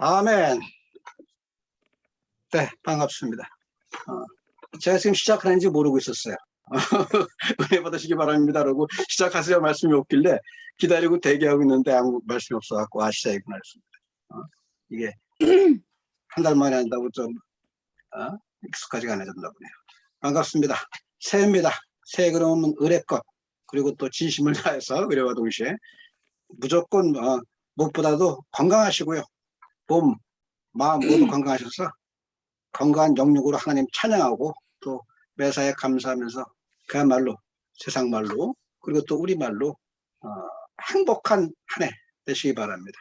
아멘. 네, 반갑습니다. 제가 지금 시작하는지 모르고 있었어요. 은혜 받으시기 바랍니다. 그러고 시작하세요 말씀이 없길래 기다리고 대기하고 있는데 아무 말씀이 없어갖고 시작이구나 했습니다. 이게 한 달 만에 한다고 좀 익숙하지가 않아졌나 보네요. 반갑습니다. 새해입니다. 새해 그러면 의뢰껏 그리고 또 진심을 다해서 의뢰와 동시에 무조건 무엇보다도 건강하시고요. 몸, 마음 모두 건강하셔서 건강한 영육으로 하나님 찬양하고 또 매사에 감사하면서 그야말로 세상 말로 그리고 또 우리 말로 행복한 한 해 되시기 바랍니다.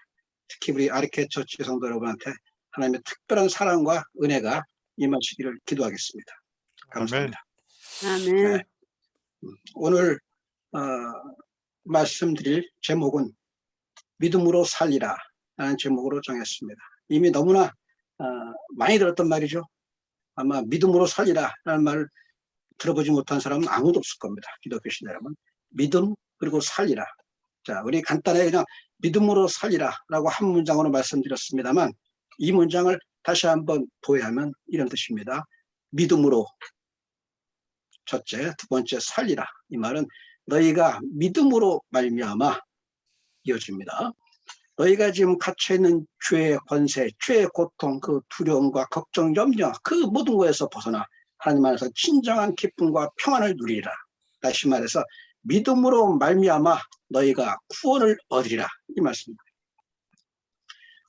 특히 우리 아리케 처치 성도 여러분한테 하나님의 특별한 사랑과 은혜가 임하시기를 기도하겠습니다. 감사합니다. 아멘. 네. 오늘 말씀드릴 제목은 믿음으로 살리라 라는 제목으로 정했습니다. 이미 너무나 많이 들었던 말이죠. 아마 믿음으로 살리라 라는 말을 들어보지 못한 사람은 아무도 없을 겁니다. 기독교 신자라면 믿음 그리고 살리라. 자, 우리 간단하게 그냥 믿음으로 살리라 라고 한 문장으로 말씀드렸습니다만 이 문장을 다시 한번 도외하면 이런 뜻입니다. 믿음으로 첫째, 두 번째 살리라. 이 말은 너희가 믿음으로 말미암아 이어집니다. 너희가 지금 갇혀있는 죄의 권세, 죄의 고통, 그 두려움과 걱정, 염려 그 모든 것에서 벗어나 하나님 안에서 진정한 기쁨과 평안을 누리라. 다시 말해서 믿음으로 말미암아 너희가 구원을 얻으리라. 이 말씀입니다.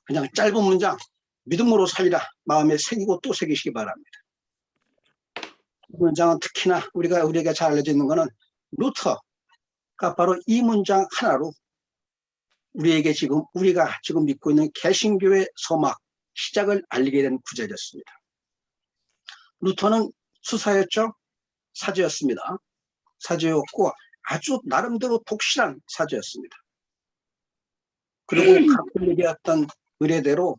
그냥 짧은 문장 믿음으로 살리라 마음에 새기고 또 새기시기 바랍니다. 이 문장은 특히나 우리에게 잘 알려져 있는 것은 루터가 바로 이 문장 하나로 우리가 지금 믿고 있는 개신교의 서막 시작을 알리게 된 구절이었습니다. 루터는 수사였죠. 사제였습니다. 사제였고 아주 나름대로 독실한 사제였습니다. 그리고 가톨릭이었던 의례대로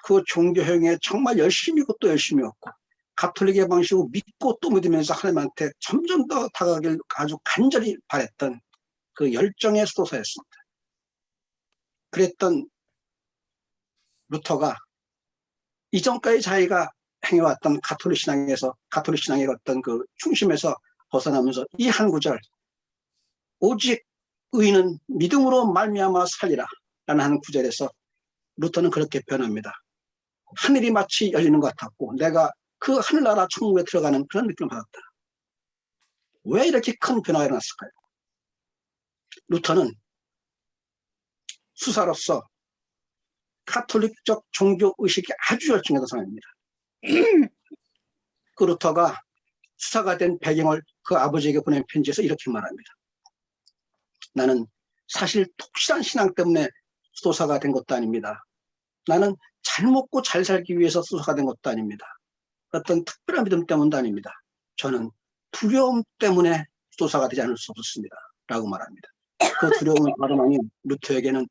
그 종교 행위에 정말 열심히고 또 열심히였고 가톨릭의 방식으로 믿고 또 믿으면서 하나님한테 점점 더 다가가길 아주 간절히 바랬던 그 열정의 수도사였습니다. 그랬던 루터가 이전까지 자기가 행해왔던 가톨릭 신앙의 어떤 그 중심에서 벗어나면서 이 한 구절 오직 의인은 믿음으로 말미암아 살리라 라는 한 구절에서 루터는 그렇게 표현합니다. 하늘이 마치 열리는 것 같았고 내가 그 하늘나라 천국에 들어가는 그런 느낌을 받았다. 왜 이렇게 큰 변화가 일어났을까요? 루터는 수사로서 가톨릭적 종교의식이 아주 열중했던 사람입니다. 그 루터가 수사가 된 배경을 그 아버지에게 보낸 편지에서 이렇게 말합니다. 나는 사실 독실한 신앙 때문에 수도사가 된 것도 아닙니다. 나는 잘 먹고 잘 살기 위해서 수도사가 된 것도 아닙니다. 어떤 특별한 믿음 때문도 아닙니다. 저는 두려움 때문에 수도사가 되지 않을 수 없었습니다. 라고 말합니다. 그 두려움은 바로 루터에게는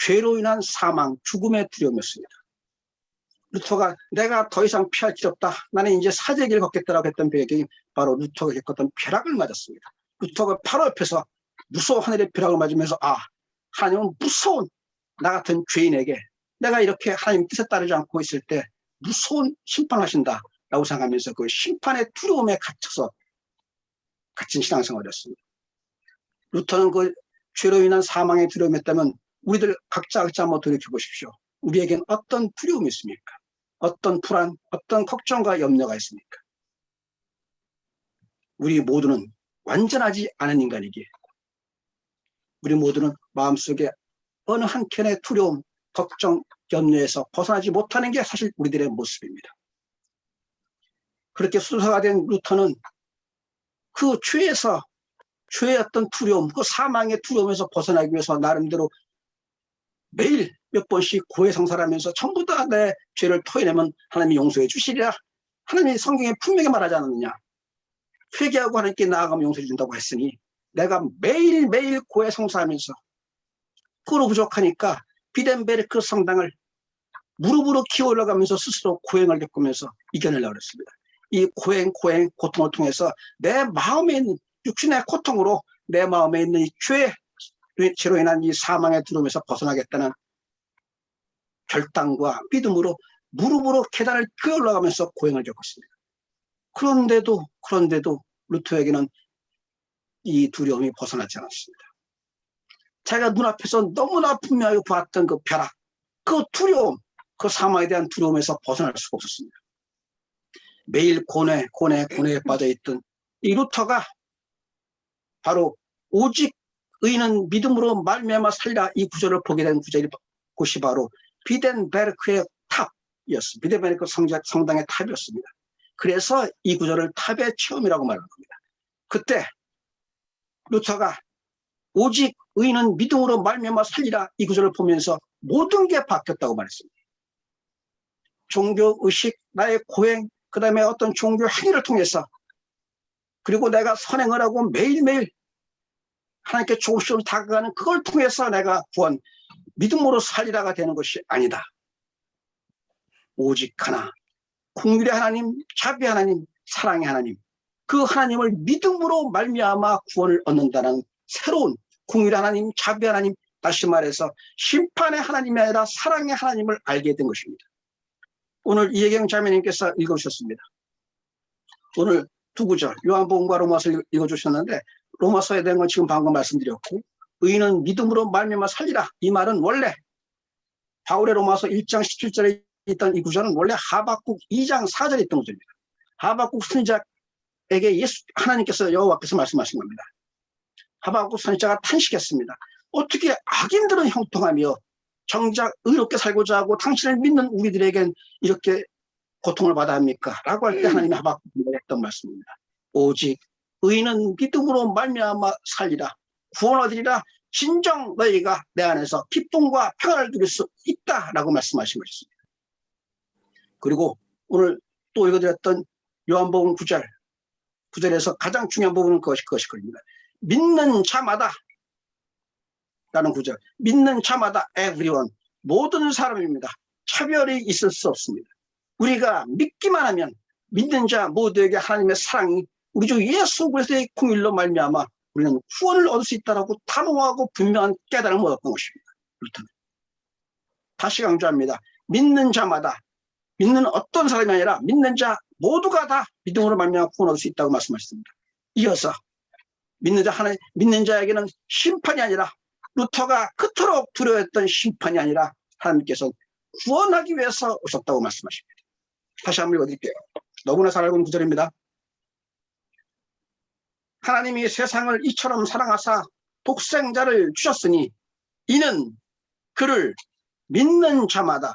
죄로 인한 사망, 죽음의 두려움이었습니다. 루터가 내가 더 이상 피할 길 없다. 나는 이제 사제의 길을 걷겠다라고 했던 배경이 바로 루터가 겪었던 벼락을 맞았습니다. 루터가 바로 옆에서 무서운 하늘의 벼락을 맞으면서 하나님은 무서운 나 같은 죄인에게 내가 이렇게 하나님 뜻에 따르지 않고 있을 때 무서운 심판하신다 라고 생각하면서 그 심판의 두려움에 갇힌 신앙생활이었습니다. 루터는 그 죄로 인한 사망의 두려움이었다면 우리들 각자 한번 돌이켜 보십시오. 우리에겐 어떤 두려움이 있습니까? 어떤 불안, 어떤 걱정과 염려가 있습니까? 우리 모두는 완전하지 않은 인간이기에 우리 모두는 마음속에 어느 한켠의 두려움, 걱정, 염려에서 벗어나지 못하는 게 사실 우리들의 모습입니다. 그렇게 수도사가 된 루터는 그 죄의 어떤 두려움, 그 사망의 두려움에서 벗어나기 위해서 나름대로 매일 몇 번씩 고해성사하면서 전부 다 내 죄를 토해내면 하나님이 용서해 주시리라. 하나님이 성경에 분명히 말하지 않았느냐. 회개하고 하나님께 나아가면 용서해 준다고 했으니 내가 매일매일 고해성사하면서 그로 부족하니까 비덴베르크 성당을 무릎으로 기어 올라가면서 스스로 고행을 겪으면서 이겨내려고 했습니다. 이 고통을 통해서 내 마음에 있는 육신의 고통으로 내 마음에 있는 이 죄로 인한 이 사망의 두려움에서 벗어나겠다는 결단과 믿음으로 무릎으로 계단을 뛰어 올라가면서 고행을 겪었습니다. 그런데도 루터에게는 이 두려움이 벗어나지 않았습니다. 자기가 눈앞에서 너무나 분명하게 보았던 그 벼락, 그 두려움, 그 사망에 대한 두려움에서 벗어날 수가 없었습니다. 매일 고뇌에 빠져있던 이 루터가 바로 오직 의인은 믿음으로 말미암아 살리라 이 구절을 보게 된 곳이 바로 비덴베르크의 탑이었습니다. 비덴베르크 성당의 탑이었습니다. 그래서 이 구절을 탑의 체험이라고 말하는 겁니다. 그때 루터가 오직 의인은 믿음으로 말미암아 살리라 이 구절을 보면서 모든 게 바뀌었다고 말했습니다. 종교의식, 나의 고행, 그 다음에 어떤 종교 행위를 통해서 그리고 내가 선행을 하고 매일매일 하나님께 조금씩 다가가는 그걸 통해서 내가 구원, 믿음으로 살리라가 되는 것이 아니다. 오직 하나, 긍휼의 하나님, 자비의 하나님, 사랑의 하나님, 그 하나님을 믿음으로 말미암아 구원을 얻는다는 새로운 긍휼의 하나님, 자비의 하나님, 다시 말해서 심판의 하나님이 아니라 사랑의 하나님을 알게 된 것입니다. 오늘 이혜경 자매님께서 읽어주셨습니다. 오늘 두 구절 요한복음과 로마서를 읽어주셨는데 로마서에 대한 건 지금 방금 말씀드렸고 의인은 믿음으로 말미암아 살리라 이 말은 원래 바울의 로마서 1장 17절에 있던 이 구절은 원래 하박국 2장 4절에 있던 구절입니다. 하박국 선지자에게 하나님께서 여호와께서 말씀하신 겁니다. 하박국 선지자가 탄식했습니다. 어떻게 악인들은 형통하며 정작 의롭게 살고자 하고 당신을 믿는 우리들에겐 이렇게 고통을 받아야 합니까? 라고 할 때 하나님이 하박국에 했던 말씀입니다. 오직 의인은 믿음으로 말미암아 살리라. 구원 얻으리라. 진정 너희가 내 안에서 기쁨과 평안을 누릴 수 있다라고 말씀하신 것입니다. 그리고 오늘 또 읽어드렸던 요한복음 9절에서 가장 중요한 부분은 그것입니다. 믿는 자마다 라는 구절. 믿는 자마다 everyone, 모든 사람입니다. 차별이 있을 수 없습니다. 우리가 믿기만 하면 믿는 자 모두에게 하나님의 사랑이 우리 주 예수 그리스도의 긍휼로 말미암아 우리는 구원을 얻을 수 있다라고 단호하고 분명한 깨달음을 얻었던 것입니다. 다시 강조합니다. 믿는 자마다, 믿는 어떤 사람이 아니라 믿는 자 모두가 다 믿음으로 말미암아 구원 얻을 수 있다고 말씀하셨습니다. 이어서 믿는 자에게는 심판이 아니라 루터가 그토록 두려워했던 심판이 아니라 하나님께서 구원하기 위해서 오셨다고 말씀하십니다. 다시 한번 읽어드릴게요. 너무나 잘 알고 있는 구절입니다. 하나님이 세상을 이처럼 사랑하사 독생자를 주셨으니 이는 그를 믿는 자마다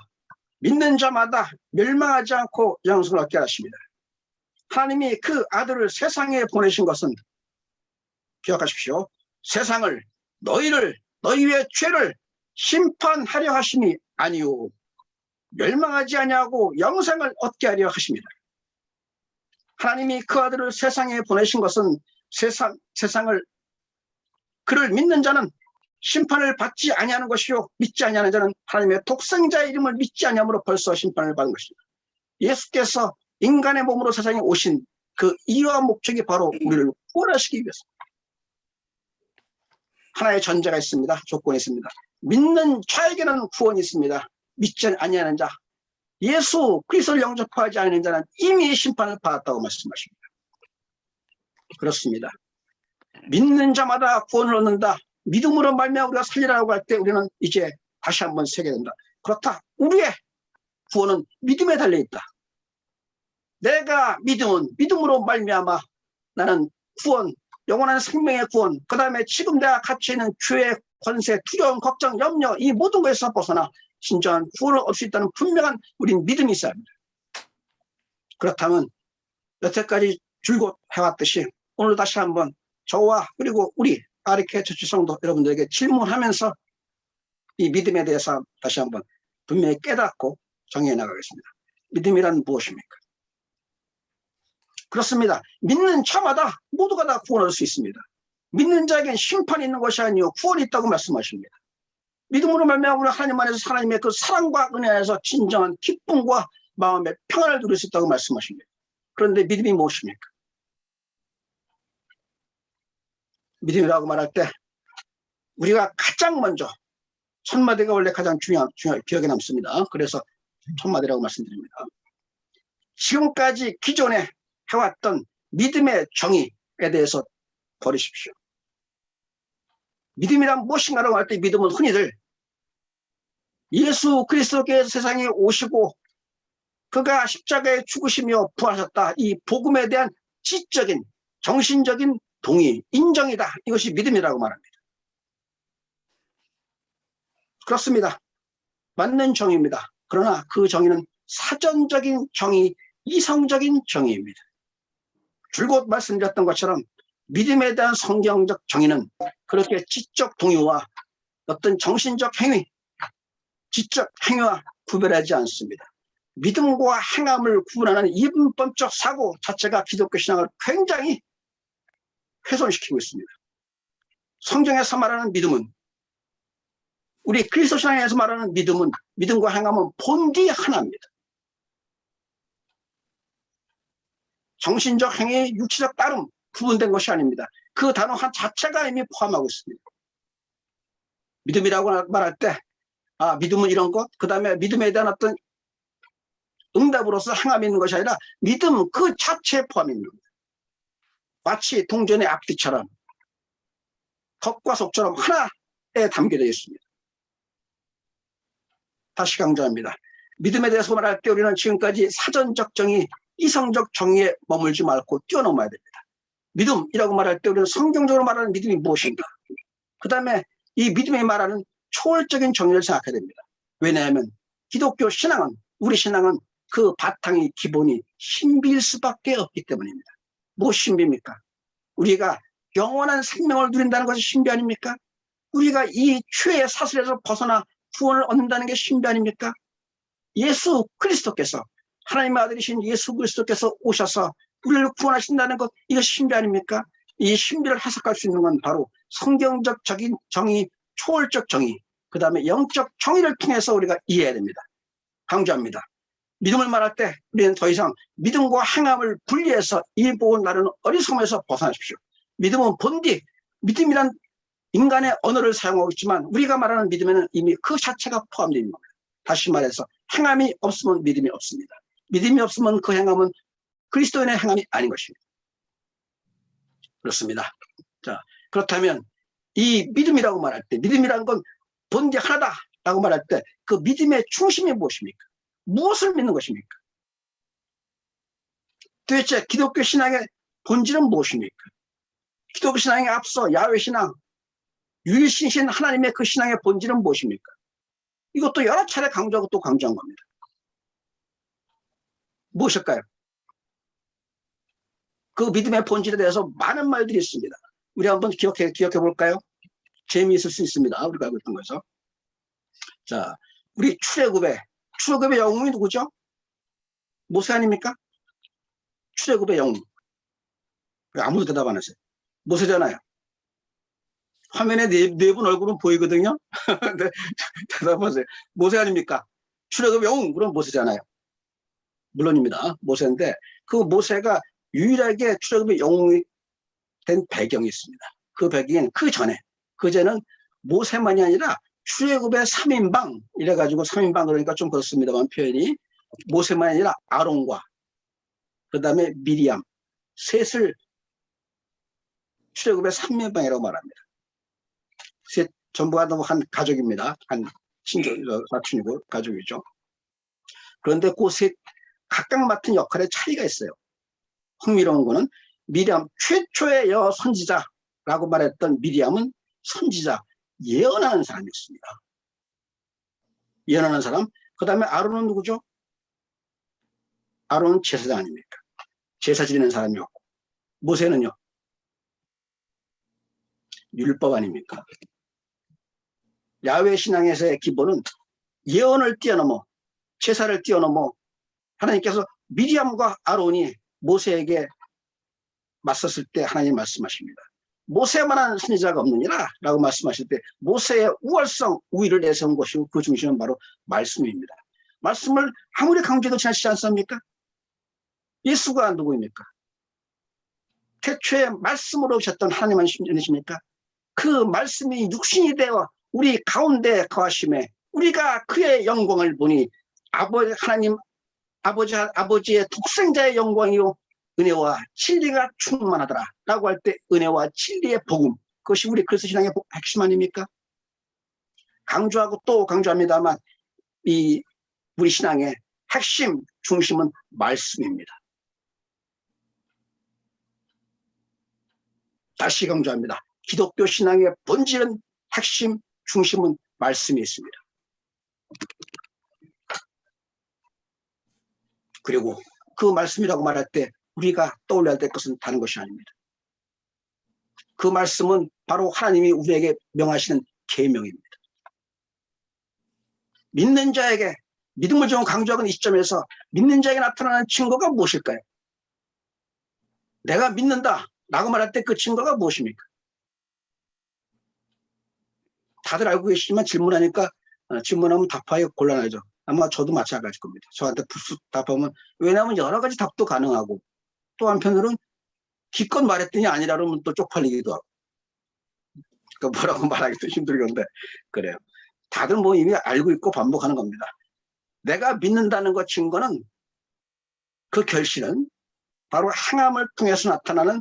멸망하지 않고 영생을 얻게 하십니다. 하나님이 그 아들을 세상에 보내신 것은 기억하십시오. 세상을 너희의 죄를 심판하려 하심이 아니요 멸망하지 아니하고 영생을 얻게 하려 하십니다. 하나님이 그 아들을 세상에 보내신 것은 세상을 그를 믿는 자는 심판을 받지 아니하는 것이요 믿지 아니하는 자는 하나님의 독생자의 이름을 믿지 아니함으로 벌써 심판을 받은 것입니다. 예수께서 인간의 몸으로 세상에 오신 그 이유와 목적이 바로 우리를 구원하시기 위해서입니다. 하나의 전제가 있습니다. 조건이 있습니다. 믿는 자에게는 구원이 있습니다. 믿지 아니하는 자, 예수 그리스도를 영접하지 않는 자는 이미 심판을 받았다고 말씀하십니다. 그렇습니다. 믿는 자마다 구원을 얻는다. 믿음으로 말미암아 우리가 살리라고 할 때 우리는 이제 다시 한번 새게 된다. 그렇다. 우리의 구원은 믿음에 달려있다. 내가 믿음으로 말미암아 나는 구원, 영원한 생명의 구원, 그 다음에 지금 내가 갇혀 있는 죄의 권세, 두려움, 걱정, 염려 이 모든 것에서 벗어나 진정한 구원을 얻을 수 있다는 분명한 우린 믿음이 있어야 합니다. 그렇다면 여태까지 줄곧 해왔듯이 오늘 다시 한번 저와 그리고 우리 아르케 처치 성도 여러분들에게 질문하면서 이 믿음에 대해서 다시 한번 분명히 깨닫고 정의해 나가겠습니다. 믿음이란 무엇입니까? 그렇습니다. 믿는 자마다 모두가 다 구원을 얻을 수 있습니다. 믿는 자에겐 심판이 있는 것이 아니요 구원이 있다고 말씀하십니다. 믿음으로 말미암아 우리 하나님 안에서 하나님의 그 사랑과 은혜 안에서 진정한 기쁨과 마음의 평안을 누릴 수 있다고 말씀하십니다. 그런데 믿음이 무엇입니까? 믿음이라고 말할 때 우리가 가장 먼저 첫 마디가 원래 가장 중요한 기억에 남습니다. 그래서 첫 마디라고 말씀드립니다. 지금까지 기존에 해왔던 믿음의 정의에 대해서 버리십시오. 믿음이란 무엇인가라고 할 때 믿음은 흔히들 예수 그리스도께서 세상에 오시고 그가 십자가에 죽으시며 부활하셨다. 이 복음에 대한 지적인 정신적인 동의, 인정이다. 이것이 믿음이라고 말합니다. 그렇습니다. 맞는 정의입니다. 그러나 그 정의는 사전적인 정의, 이성적인 정의입니다. 줄곧 말씀드렸던 것처럼 믿음에 대한 성경적 정의는 그렇게 지적 동의와 어떤 정신적 행위, 지적 행위와 구별하지 않습니다. 믿음과 행함을 구분하는 이분법적 사고 자체가 기독교 신앙을 굉장히 훼손시키고 있습니다. 성경에서 말하는 믿음은, 우리 그리스도 신앙에서 말하는 믿음은, 믿음과 행함은 본디 하나입니다. 정신적 행위, 육체적 따름 구분된 것이 아닙니다. 그 단어 한 자체가 이미 포함하고 있습니다. 믿음이라고 말할 때 믿음은 이런 것, 그 다음에 믿음에 대한 어떤 응답으로서 행함이 있는 것이 아니라 믿음 그 자체에 포함이 있는 겁니다. 마치 동전의 앞뒤처럼 겉과 속처럼 하나에 담겨져 있습니다. 다시 강조합니다. 믿음에 대해서 말할 때 우리는 지금까지 사전적 정의, 이성적 정의에 머물지 말고 뛰어넘어야 됩니다. 믿음이라고 말할 때 우리는 성경적으로 말하는 믿음이 무엇인가? 그 다음에 이 믿음이 말하는 초월적인 정의를 생각해야 됩니다. 왜냐하면 기독교 신앙은, 우리 신앙은 그 바탕이 기본이 신비일 수밖에 없기 때문입니다. 무엇이 신비입니까? 우리가 영원한 생명을 누린다는 것이 신비 아닙니까? 우리가 이 죄의 사슬에서 벗어나 구원을 얻는다는 게 신비 아닙니까? 예수 그리스도께서, 하나님의 아들이신 예수 그리스도께서 오셔서 우리를 구원하신다는 것, 이것이 신비 아닙니까? 이 신비를 해석할 수 있는 건 바로 성경적 정의, 초월적 정의, 그 다음에 영적 정의를 통해서 우리가 이해해야 됩니다. 강조합니다. 믿음을 말할 때 우리는 더 이상 믿음과 행함을 분리해서 이 복을 나누는 어리석음에서 벗어나십시오. 믿음은 본디, 믿음이란 인간의 언어를 사용하고 있지만 우리가 말하는 믿음에는 이미 그 자체가 포함되어 있는 겁니다. 다시 말해서 행함이 없으면 믿음이 없습니다. 믿음이 없으면 그 행함은 그리스도인의 행함이 아닌 것입니다. 그렇습니다. 자, 그렇다면 이 믿음이라고 말할 때, 믿음이라는 건 본디 하나다라고 말할 때 그 믿음의 중심이 무엇입니까? 무엇을 믿는 것입니까? 도대체 기독교 신앙의 본질은 무엇입니까? 기독교 신앙에 앞서 야훼 신앙, 유일신신 하나님의 그 신앙의 본질은 무엇입니까? 이것도 여러 차례 강조하고 또 강조한 겁니다. 무엇일까요? 그 믿음의 본질에 대해서 많은 말들이 있습니다. 우리 한번 기억해 볼까요? 재미있을 수 있습니다. 우리가 알고 있던 거에서. 자, 우리 출애굽의 영웅이 누구죠? 모세 아닙니까? 출애굽의 영웅. 아무도 대답 안 하세요. 모세잖아요. 화면에 네 분 얼굴은 보이거든요. 네, 대답하세요. 모세 아닙니까? 출애굽의 영웅, 그럼 모세잖아요. 물론입니다. 모세인데 그 모세가 유일하게 출애굽의 영웅이 된 배경이 있습니다. 그 배경은 그전에는 모세만이 아니라 출애굽의 3인방 이래가지고 3인방 그러니까 좀 그렇습니다만 표현이 모세만이 아니라 아론과 그 다음에 미리암 셋을 출애굽의 3인방이라고 말합니다. 셋 전부가 한 가족입니다. 한 친족 사촌이고 가족이죠. 그런데 그 셋 각각 맡은 역할에 차이가 있어요. 흥미로운 거는 미리암 최초의 여 선지자라고 말했던 미리암은 선지자, 예언하는 사람이었습니다. 예언하는 사람. 그 다음에 아론은 누구죠? 아론은 제사장 아닙니까? 제사 지내는 사람이었고 모세는요? 율법 아닙니까? 야훼 신앙에서의 기본은 예언을 뛰어넘어 제사를 뛰어넘어 하나님께서 미리암과 아론이 모세에게 맞섰을 때 하나님 말씀하십니다. 모세만한 선지자가 없느니라 라고 말씀하실 때 모세의 우월성, 우위를 내세운 것이고 그 중심은 바로 말씀입니다. 말씀을 아무리 강조해도 지나치지 않습니까? 예수가 누구입니까? 태초에 말씀으로 오셨던 하나님 아니십니까? 그 말씀이 육신이 되어 우리 가운데 거하심에 우리가 그의 영광을 보니 하나님 아버지의 독생자의 영광이요 은혜와 진리가 충만하더라 라고 할 때 은혜와 진리의 복음, 그것이 우리 그리스도 신앙의 핵심 아닙니까? 강조하고 또 강조합니다만 이 우리 신앙의 핵심 중심은 말씀입니다. 다시 강조합니다. 기독교 신앙의 본질은 핵심 중심은 말씀이 있습니다. 그리고 그 말씀이라고 말할 때 우리가 떠올려야 될 것은 다른 것이 아닙니다. 그 말씀은 바로 하나님이 우리에게 명하시는 계명입니다. 믿는 자에게, 믿음을 좀 강조하는 이 시점에서 믿는 자에게 나타나는 증거가 무엇일까요? 내가 믿는다 라고 말할 때 그 증거가 무엇입니까? 다들 알고 계시지만 질문하니까 질문하면 답하기 곤란하죠. 아마 저도 마찬가지일 겁니다. 저한테 불쑥 답하면, 왜냐하면 여러 가지 답도 가능하고 또 한편으로는 기껏 말했더니 아니라 그러면 또 쪽팔리기도 하고, 그러니까 뭐라고 말하기도 힘들건데, 그래요. 다들 뭐 이미 알고 있고 반복하는 겁니다. 내가 믿는다는 것 증거는, 그 결실은 바로 행함을 통해서 나타나는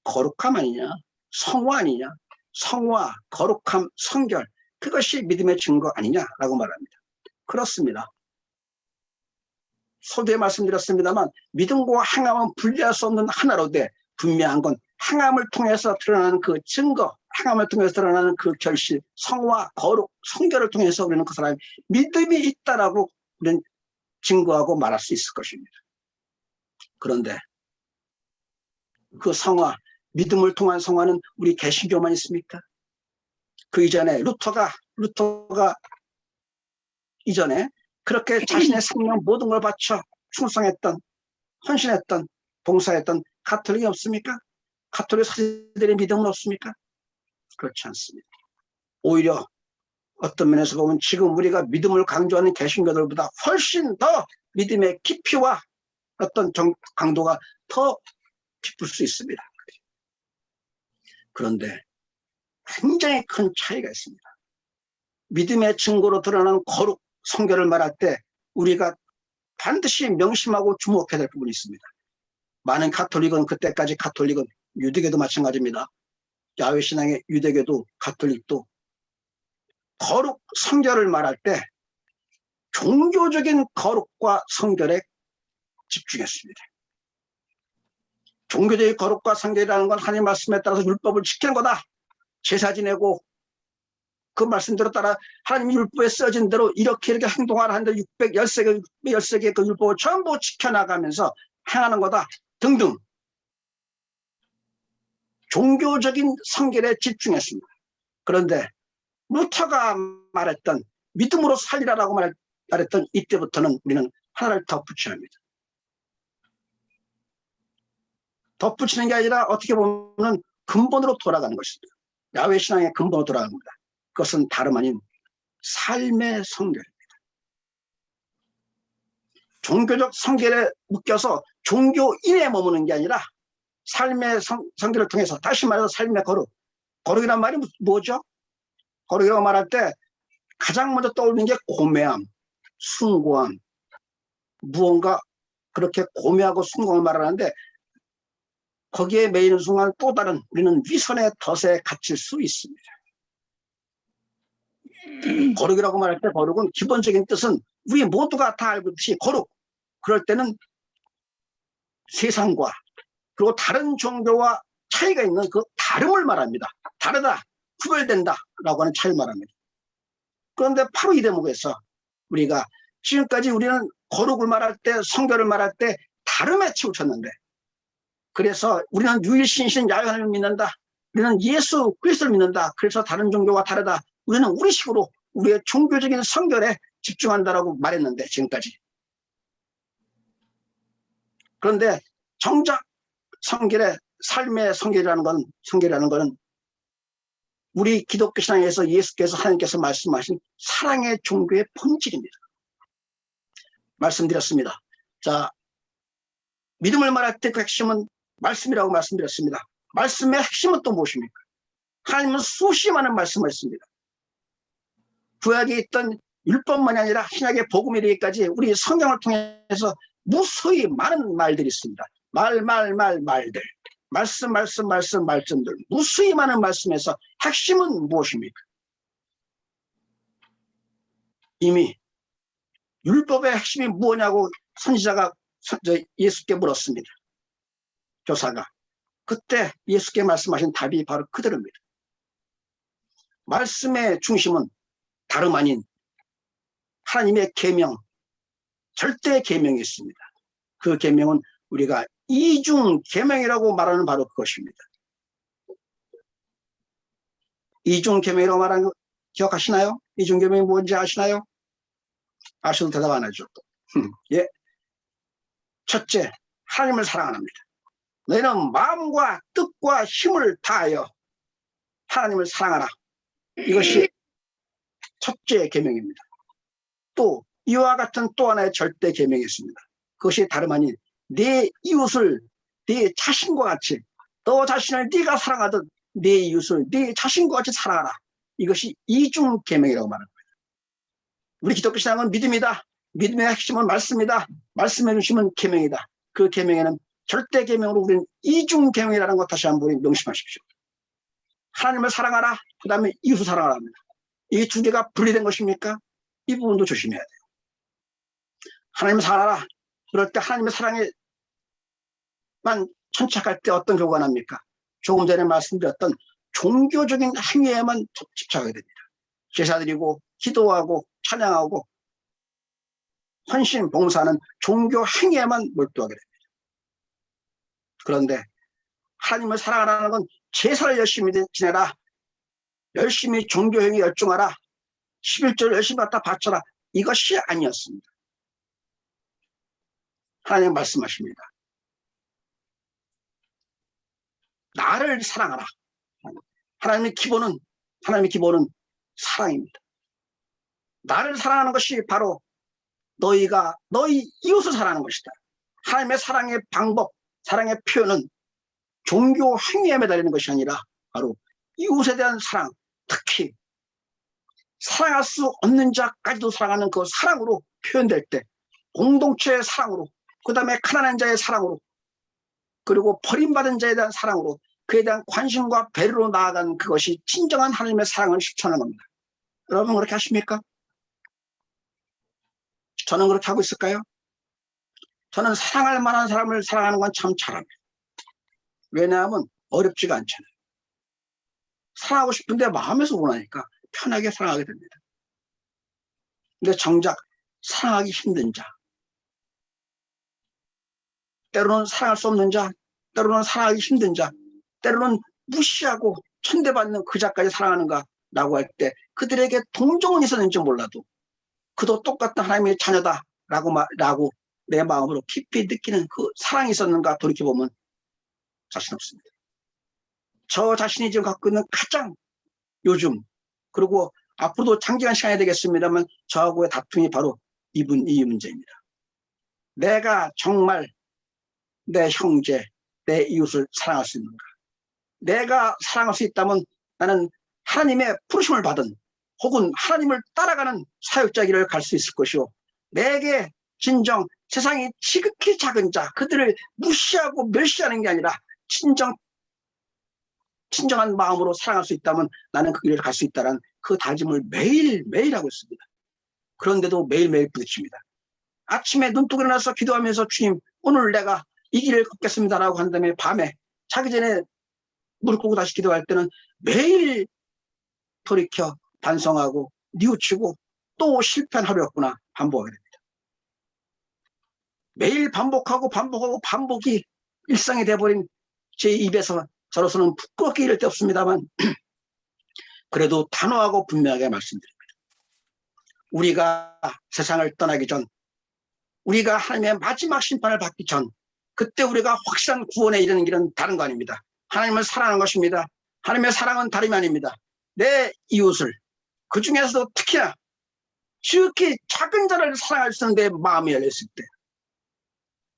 거룩함 아니냐, 성화 아니냐, 성화, 거룩함, 성결, 그것이 믿음의 증거 아니냐라고 말합니다. 그렇습니다. 서두에 말씀드렸습니다만 믿음과 행함은 분리할 수 없는 하나로 돼 분명한 건 행함을 통해서 드러나는 그 증거, 행함을 통해서 드러나는 그 결실, 성화, 거룩, 성결을 통해서 우리는 그 사람이 믿음이 있다라고 우리는 증거하고 말할 수 있을 것입니다. 그런데 그 성화, 믿음을 통한 성화는 우리 개신교만 있습니까? 그 이전에 루터가 이전에 그렇게 자신의 생명 모든 걸 바쳐 충성했던, 헌신했던, 봉사했던 가톨릭이 없습니까? 가톨릭 사제들의 믿음은 없습니까? 그렇지 않습니다. 오히려 어떤 면에서 보면 지금 우리가 믿음을 강조하는 개신교들보다 훨씬 더 믿음의 깊이와 어떤 강도가 더 깊을 수 있습니다. 그런데 굉장히 큰 차이가 있습니다. 믿음의 증거로 드러나는 거룩, 성결을 말할 때 우리가 반드시 명심하고 주목해야 될 부분이 있습니다. 많은 가톨릭은, 그때까지 가톨릭은, 유대교도 마찬가지입니다. 야훼신앙의 유대교도 가톨릭도 거룩, 성결을 말할 때 종교적인 거룩과 성결에 집중했습니다. 종교적인 거룩과 성결이라는 건 하나님 말씀에 따라서 율법을 지키는 거다. 제사 지내고 그 말씀대로 따라 하나님 율법에 써진 대로 이렇게 행동하라 하는데 613개 그 율법을 전부 지켜나가면서 행하는 거다 등등 종교적인 성결에 집중했습니다. 그런데 루터가 말했던 믿음으로 살리라라고 말했던 이때부터는 우리는 하나를 덧붙여야 합니다. 덧붙이는 게 아니라 어떻게 보면 근본으로 돌아가는 것입니다. 야훼 신앙의 근본으로 돌아가는 겁니다. 그것은 다름 아닌 삶의 성결입니다. 종교적 성결에 묶여서 종교인에 머무는 게 아니라 삶의 성결을 통해서, 다시 말해서 삶의 거룩. 거룩이란 말이 뭐죠? 거룩이라고 말할 때 가장 먼저 떠오르는 게 고매함, 숭고함, 무언가 그렇게 고매하고 숭고함을 말하는데 거기에 매이는 순간 또 다른 우리는 위선의 덫에 갇힐 수 있습니다. 거룩이라고 말할 때 거룩은 기본적인 뜻은 우리 모두가 다 알고 있듯이 거룩, 그럴 때는 세상과 그리고 다른 종교와 차이가 있는 그 다름을 말합니다. 다르다, 구별된다 라고 하는 차이를 말합니다. 그런데 바로 이 대목에서 우리가 지금까지 우리는 거룩을 말할 때, 성결을 말할 때 다름에 치우쳤는데, 그래서 우리는 유일신이신 야훼 하나님을 믿는다, 우리는 예수 그리스도를 믿는다, 그래서 다른 종교와 다르다, 우리는 우리식으로 우리의 종교적인 성결에 집중한다라고 말했는데 지금까지. 그런데 정작 성결의 삶의 성결이라는 건 우리 기독교 신앙에서 예수께서, 하나님께서 말씀하신 사랑의 종교의 본질입니다. 말씀드렸습니다. 자, 믿음을 말할 때 그 핵심은 말씀이라고 말씀드렸습니다. 말씀의 핵심은 또 무엇입니까? 하나님은 수십 많은 말씀을 했습니다. 구약에 있던 율법만이 아니라 신약의 복음에 이르기까지 우리 성경을 통해서 무수히 많은 말들이 있습니다. 말들. 말씀들. 무수히 많은 말씀에서 핵심은 무엇입니까? 이미 율법의 핵심이 무엇냐고 선지자가 예수께 물었습니다. 교사가. 그때 예수께 말씀하신 답이 바로 그대로입니다. 말씀의 중심은 다름 아닌 하나님의 계명, 절대 계명이 있습니다. 그 계명은 우리가 이중 계명이라고 말하는 바로 그것입니다. 이중 계명이라고 말하는 거 기억하시나요? 이중 계명이 뭔지 아시나요? 아셔도 대답 안 하죠. 예. 첫째, 하나님을 사랑합니다. 너희는 마음과 뜻과 힘을 다하여 하나님을 사랑하라. 이것이 첫째 계명입니다. 또 이와 같은 또 하나의 절대 계명이 있습니다. 그것이 다름 아닌 내 이웃을 내 자신과 같이, 너 자신을 네가 사랑하듯 내 이웃을 네 자신과 같이 사랑하라. 이것이 이중 계명이라고 말합니다. 우리 기독교 신앙은 믿음이다. 믿음의 핵심은 말씀이다. 말씀의 중심은 계명이다. 그 계명에는 절대 계명으로 우리는 이중 계명이라는 것 다시 한번 명심하십시오. 하나님을 사랑하라. 그 다음에 이웃을 사랑하라 합니다. 이 두 개가 분리된 것입니까? 이 부분도 조심해야 돼요. 하나님을 사랑하라. 그럴 때 하나님의 사랑에만 천착할 때 어떤 결과가 납니까? 조금 전에 말씀드렸던 종교적인 행위에만 집착하게 됩니다. 제사드리고 기도하고 찬양하고 헌신 봉사는 종교 행위에만 몰두하게 됩니다. 그런데 하나님을 사랑하라는 건 제사를 열심히 지내라, 열심히 종교 행위에 열중하라, 11조를 열심히 갖다 바쳐라, 이것이 아니었습니다. 하나님 말씀하십니다. 나를 사랑하라. 하나님의 기본은 사랑입니다. 나를 사랑하는 것이 바로 너희가 너희 이웃을 사랑하는 것이다. 하나님의 사랑의 방법, 사랑의 표현은 종교 행위에 매달리는 것이 아니라 바로 이웃에 대한 사랑, 특히 사랑할 수 없는 자까지도 사랑하는 그 사랑으로 표현될 때, 공동체의 사랑으로, 그 다음에 가난한 자의 사랑으로, 그리고 버림받은 자에 대한 사랑으로, 그에 대한 관심과 배려로 나아간 그것이 진정한 하나님의 사랑을 실천하는 겁니다. 여러분 그렇게 하십니까? 저는 그렇게 하고 있을까요? 저는 사랑할 만한 사람을 사랑하는 건 참 잘합니다. 왜냐하면 어렵지가 않잖아요. 사랑하고 싶은데 마음에서 원하니까 편하게 사랑하게 됩니다. 근데 정작 사랑하기 힘든 자, 때로는 사랑할 수 없는 자, 때로는 사랑하기 힘든 자, 때로는 무시하고 천대받는 그 자까지 사랑하는가라고 할 때 그들에게 동정은 있었는지 몰라도 그도 똑같은 하나님의 자녀다라고 내 마음으로 깊이 느끼는 그 사랑이 있었는가 돌이켜보면 자신 없습니다. 저 자신이 지금 갖고 있는 가장 요즘, 그리고 앞으로도 장기간 시간이 되겠습니다만 저하고의 다툼이 바로 이 문제입니다. 내가 정말 내 형제, 내 이웃을 사랑할 수 있는가? 내가 사랑할 수 있다면 나는 하나님의 부르심을 받은 혹은 하나님을 따라가는 사역자 길을 갈 수 있을 것이요, 내게 진정 세상이 지극히 작은 자, 그들을 무시하고 멸시하는 게 아니라 진정한 마음으로 사랑할 수 있다면 나는 그 길을 갈 수 있다는 그 다짐을 매일매일 하고 있습니다. 그런데도 매일매일 부딪힙니다. 아침에 눈뜨고 일어나서 기도하면서 주님 오늘 내가 이 길을 걷겠습니다라고 한 다음에 밤에 자기 전에 무릎 꿇고 다시 기도할 때는 매일 돌이켜 반성하고 뉘우치고 또 실패한 하루였구나 반복하게 됩니다. 매일 반복이 일상이 돼버린 제 입에서 저로서는 부끄럽게 이럴 데 없습니다만 그래도 단호하고 분명하게 말씀드립니다. 우리가 세상을 떠나기 전, 우리가 하나님의 마지막 심판을 받기 전, 그때 우리가 확실한 구원에 이르는 길은 다른 거 아닙니다. 하나님을 사랑하는 것입니다. 하나님의 사랑은 다름이 아닙니다. 내 이웃을, 그 중에서도 특히나 지극히 작은 자를 사랑할 수 있는 내 마음이 열렸을 때,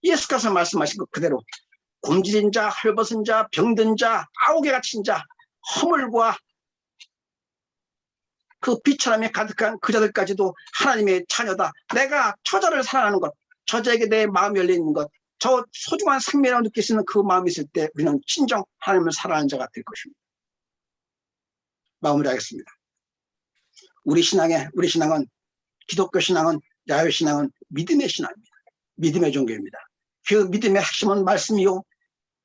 예수께서 말씀하신 것 그대로 굶주린 자, 헐벗은 자, 병든 자, 아우개 갇힌 자, 허물과 그 비천함이 가득한 그 자들까지도 하나님의 자녀다. 내가 저자를 사랑하는 것, 저자에게 내 마음이 열려있는 것, 저 소중한 생명이라고 느낄 수 있는 그 마음이 있을 때 우리는 진정 하나님을 사랑하는 자가 될 것입니다. 마무리하겠습니다. 우리 신앙은 기독교 신앙은, 야훼 신앙은 믿음의 신앙입니다. 믿음의 종교입니다. 그 믿음의 핵심은 말씀이요.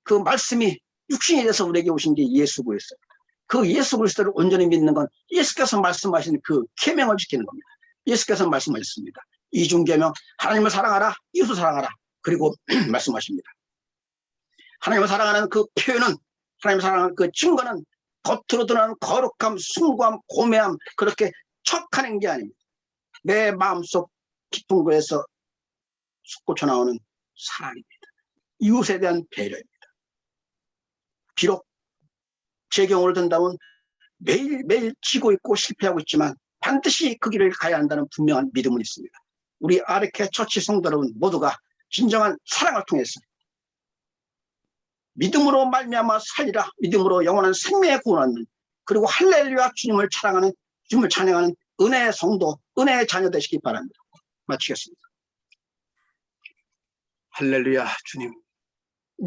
그 말씀이 육신이 돼서 우리에게 오신 게 예수 그리스도입니다. 그 예수 그리스도를 온전히 믿는 건 예수께서 말씀하신 그 계명을 지키는 겁니다. 예수께서 말씀하셨습니다. 이중계명, 하나님을 사랑하라, 이웃을 사랑하라. 그리고 말씀하십니다. 하나님을 사랑하는 그 표현은, 하나님을 사랑하는 그 증거는 겉으로 드러나는 거룩함, 숭고함, 고매함, 그렇게 척하는 게 아닙니다. 내 마음속 깊은 곳에서 솟구쳐 나오는 사랑입니다. 이웃에 대한 배려입니다. 비록 제 경우를 든다면 매일매일 지고 있고 실패하고 있지만 반드시 그 길을 가야 한다는 분명한 믿음은 있습니다. 우리 아르케 처치 성도 여러분 모두가 진정한 사랑을 통해서 믿음으로 말미암아 살리라, 믿음으로 영원한 생명에 구원하는, 그리고 할렐루야 주님을 찬양하는, 주님을 찬양하는 은혜의 성도, 은혜의 자녀 되시기 바랍니다. 마치겠습니다. 할렐루야 주님.